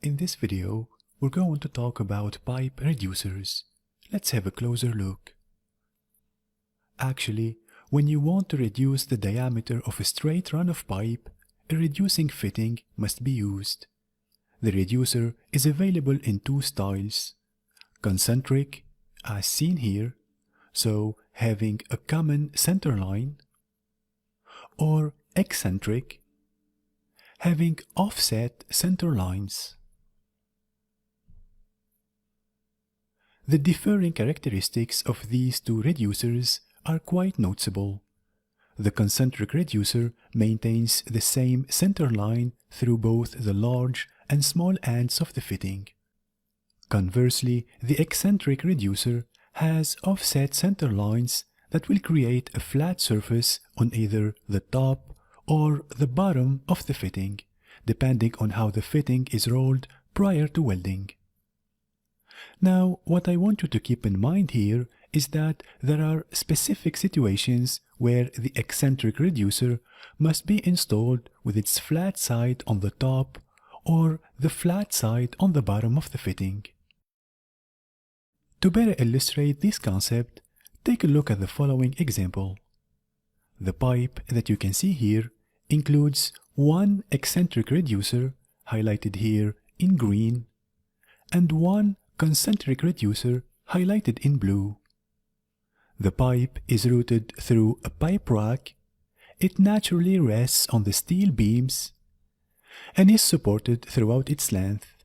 In this video, we're going to talk about pipe reducers. Let's have a closer look. Actually, when you want to reduce the diameter of a straight run of pipe, a reducing fitting must be used. The reducer is available in two styles: concentric, as seen here, so having a common center line, or eccentric, having offset center lines. The differing characteristics of these two reducers are quite noticeable. The concentric reducer maintains the same center line through both the large and small ends of the fitting. Conversely, the eccentric reducer has offset center lines that will create a flat surface on either the top or the bottom of the fitting, depending on how the fitting is rolled prior to welding. Now, what I want you to keep in mind here is that there are specific situations where the eccentric reducer must be installed with its flat side on the top or the flat side on the bottom of the fitting. To better illustrate this concept, take a look at the following example. The pipe that you can see here includes one eccentric reducer, highlighted here in green, and one concentric reducer, highlighted in blue. The pipe is routed through a pipe rack. It naturally rests on the steel beams and is supported throughout its length.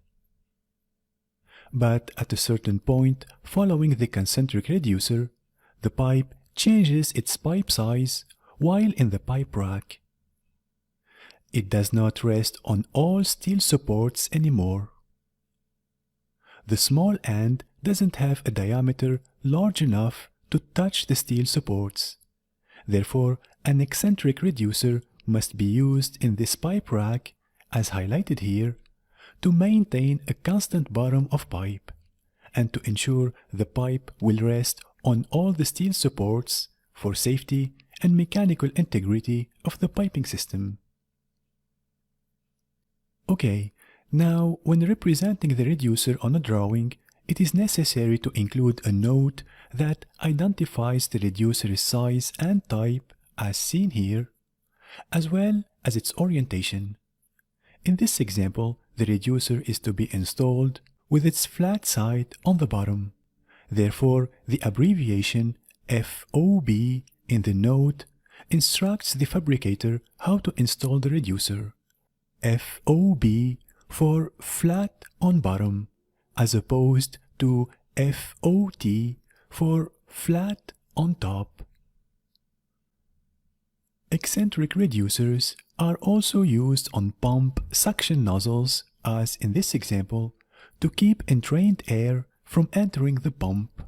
But at a certain point following the concentric reducer, the pipe changes its pipe size while in the pipe rack. It does not rest on all steel supports anymore. The small end doesn't have a diameter large enough to touch the steel supports. Therefore, an eccentric reducer must be used in this pipe rack, as highlighted here, to maintain a constant bottom of pipe and to ensure the pipe will rest on all the steel supports for safety and mechanical integrity of the piping system. Okay, now when representing the reducer on a drawing, it is necessary to include a note that identifies the reducer's size and type, as seen here, as well as its orientation. In this example, the reducer is to be installed with its flat side on the bottom. Therefore, the abbreviation FOB in the note instructs the fabricator how to install the reducer. FOB for flat on bottom, as opposed to FOT for flat on top. Eccentric reducers are also used on pump suction nozzles, as in this example, to keep entrained air from entering the pump.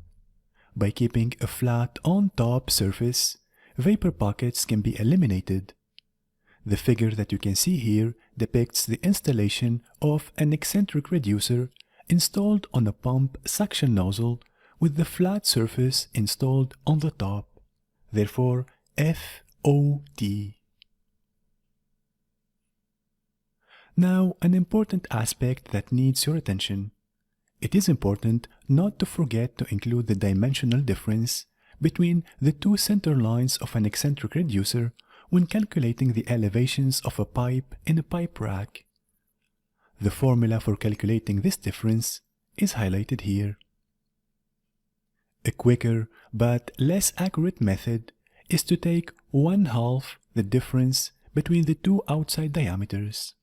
By keeping a flat on top surface, vapor pockets can be eliminated. The figure that you can see here depicts the installation of an eccentric reducer installed on a pump suction nozzle with the flat surface installed on the top, therefore FOT. Now, an important aspect that needs your attention. It is important not to forget to include the dimensional difference between the two center lines of an eccentric reducer when calculating the elevations of a pipe in a pipe rack. The formula for calculating this difference is highlighted here. A quicker but less accurate method is to take 1/2 the difference between the two outside diameters.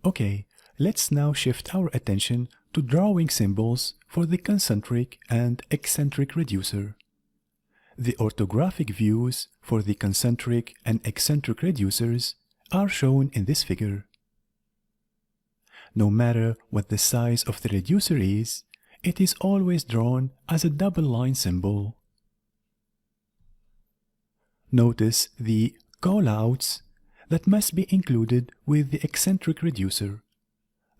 Okay, let's now shift our attention to drawing symbols for the concentric and eccentric reducer. The orthographic views for the concentric and eccentric reducers are shown in this figure. No matter what the size of the reducer is, it is always drawn as a double line symbol. Notice the callouts that must be included with the eccentric reducer.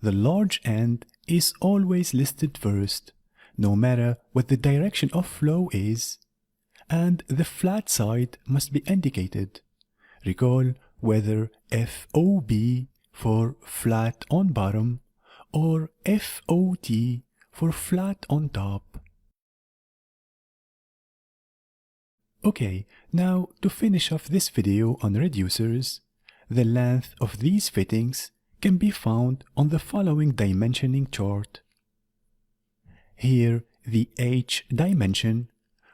The large end is always listed first, no matter what the direction of flow is, and the flat side must be indicated. Recall, whether FOB for flat on bottom or FOT for flat on top. Okay, now to finish off this video on reducers, the length of these fittings can be found on the following dimensioning chart. Here, the H dimension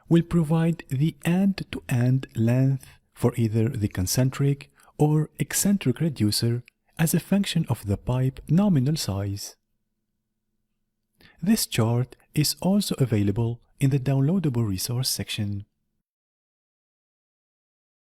will provide the end-to-end length for either the concentric or eccentric reducer as a function of the pipe nominal size. This chart is also available in the downloadable resource section.